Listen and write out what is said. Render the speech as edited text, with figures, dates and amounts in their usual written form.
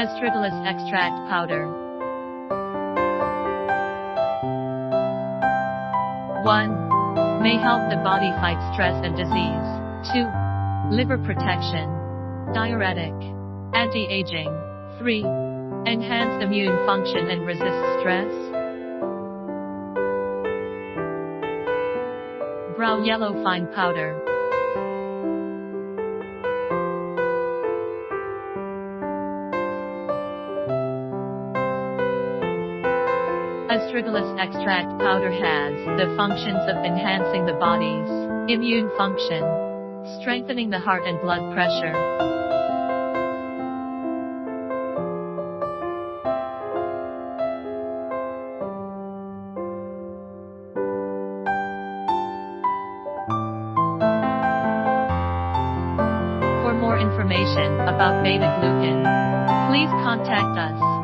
Astragalus Extract Powder. 1. May help the body fight stress and disease. 2. Liver protection. Diuretic. Anti-aging. 3. Enhance immune function and resist stress. Brown yellow fine powder. Astragalus extract powder has the functions of enhancing the body's immune function, strengthening the heart and blood pressure. For more information about beta-glucan, please contact us.